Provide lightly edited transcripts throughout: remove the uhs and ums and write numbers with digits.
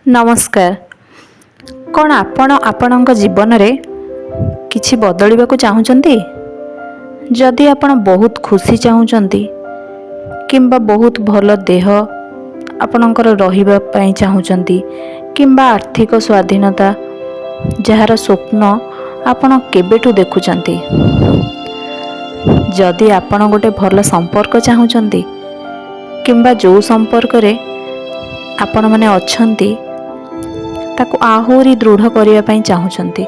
नमस्कार। कौन आपणक जीवन में किसी बदलवा चाहूँगी? जदि आपण बहुत खुशी चाहूँगी किंबा बहुत भल देह आपणकर रही चाहूँगी किंबा आर्थिक स्वाधीनता जार स्वप्न आपण केबेठू देखुंती, जदि आपण गोटे भल संपर्क चाहूँगी किंबा जो संपर्क रे आपण माने अछंती ताकू आहुरी दृढ़ करने चाहूँगी,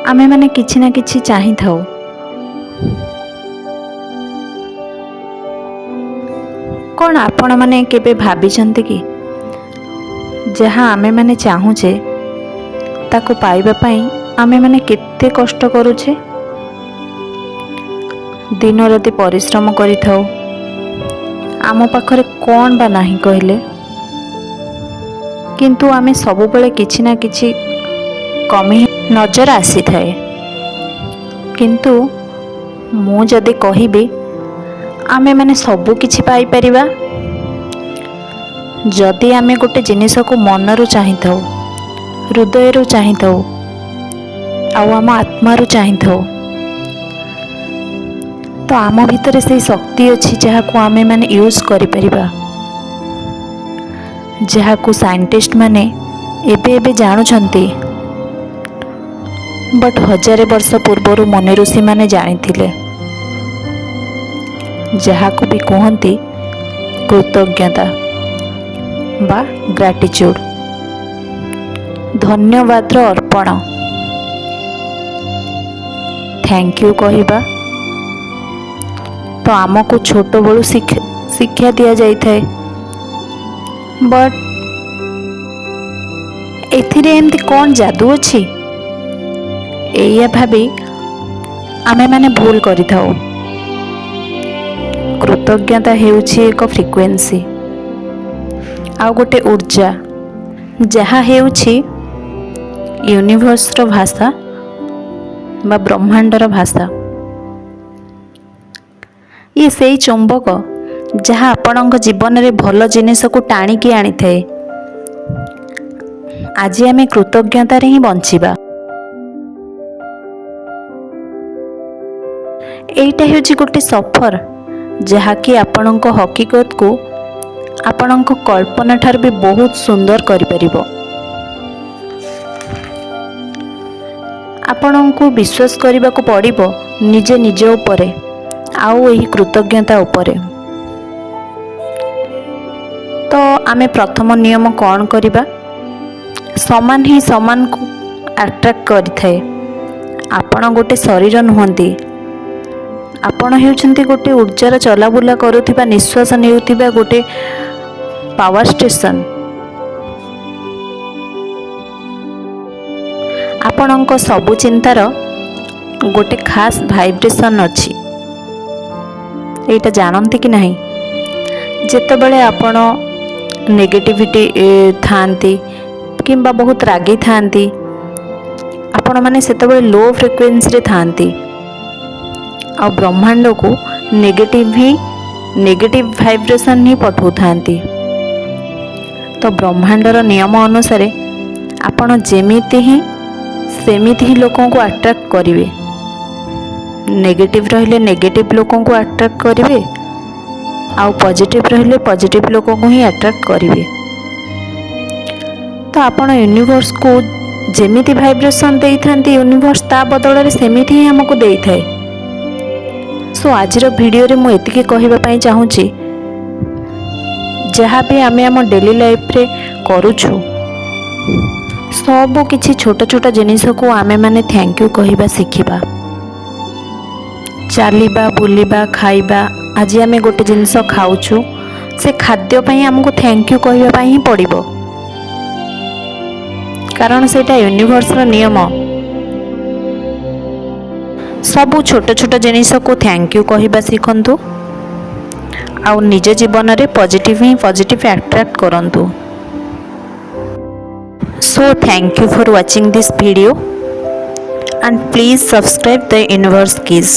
आमे माने किछि ना किछि चाहि थाउ। कौन आपण माने केबे भाबिचंती कि जहाँ आमे माने चाहूचे ताकू पाइबा पई आमे माने केते कष्ट करूचे, दिन राति परिश्रम करि थाउ। आम पाखरे कौन बा नाही कहले, किंतु आमे सब बेले किछि ना किछि कमी नजर आसी थाए। किंतु मु जदि कहिबी आमे माने सब किछि पाई परिबा जदि आमे गोटे जिनिस को मनरू चाहि थाउ, हृदयरू चाहि थाउ, आउ आम आत्मारू चाहि थाउ, तो आम भितर से शक्ति अच्छी जहाँ को आमे माने यूज करि परिबा, जहाँ को साइंटिस्ट माने एबे एबे जानुछंती, बट हजारे वर्ष पूर्वर मुनि ऋषि माने जानिथिले, जहाँ को भी कहती कृतज्ञता बा ग्रैटिट्यूड, धन्यवाद रो अर्पण, थैंक यू कहिबा तो आमको छोट बड़ू शिक्षा दि जाई थाए। बट एथिरे एमती कौन जादू अच्छी एया भाभी आमे माने भूल करि थाउ। कृतज्ञता हेउछि एक फ्रिक्वेन्सी आ गोटे ऊर्जा जहाँ हेउछि यूनिवर्स रो भाषा बा ब्रह्मांडर भाषा। ये से चुंबक जहाँ आपणक जीवन में भल जिनिस को टाणिकी आनी थाए। आज आमे कृतज्ञता रे ही बंचिबा। एइटा हेउछि गोटे सफर जहाँकि आपणक हकीकत को आपणक कल्पना ठार भी बहुत सुंदर करि परिबो। आपणको विश्वास करने को पड़िबो निजे निज उपरे आउ एही कृतज्ञता उपरे। तो आमे प्रथम नियम कौन करिबा, समान ही समान को अट्रैक्ट करि थाए। आपण गोटे शरीर नुहंती, आपण हेउछंती गोटे ऊर्जार चलाबुला करुथिबा निश्वास नेउथिबा गोटे पावर स्टेशन। आपणक सबु चिंतार गोटे खास वाइब्रेशन अच्छी, एटा जानती कि नहीं। जेतेबेले आपण नेगेटिविटी थांती किंबा बहुत रागी थांती, आपण माने सेतेबेले लो फ्रिक्वेन्सी रे थांती आ ब्रह्मांड को नेगेटिव वाइब्रेशन ही पठौ थांती। तो ब्रह्मांडर नियम अनुसार आपण जेमिति ही सेमिति ही लोकों को अट्रैक्ट करिवे। नेगेटिव रहिले नेगेटिव लोकों को अट्रैक्ट करिवे आउ पॉजिटिव रहिले पॉजिटिव लोकों को ही अट्रैक्ट करिवे। तो आपण यूनिवर्स को जेमिति वाइब्रेशन देई थांती, यूनिवर्स ता बदल रे सेमिति ही हमको देई थाए। सो आज रो वीडियो रे मु एतिके कहिबा पई चाहूची, जहाँ भी आमे आम डेली लाइफ रे करूछु सब किछि छोट छोट जिनिस को आमे माने थैंक यू कहिबा शिखिबा। चलिबा बुलिबा खाइबा, आज आमे गोटे जिनिस खाउछु से खाद्य पई हमको थैंक यू कहिबा पई ही पड़िबो, कारण सेटा यूनिवर्स रो नियम। सबु छोट छोट जिनिस को थैंक यू कहिबा शिखंतु आउ निज जीवन रे पॉजिटिव ही पॉजिटिव अट्रैक्ट करंतु। So thank you for watching this video and please subscribe the Universe Keys.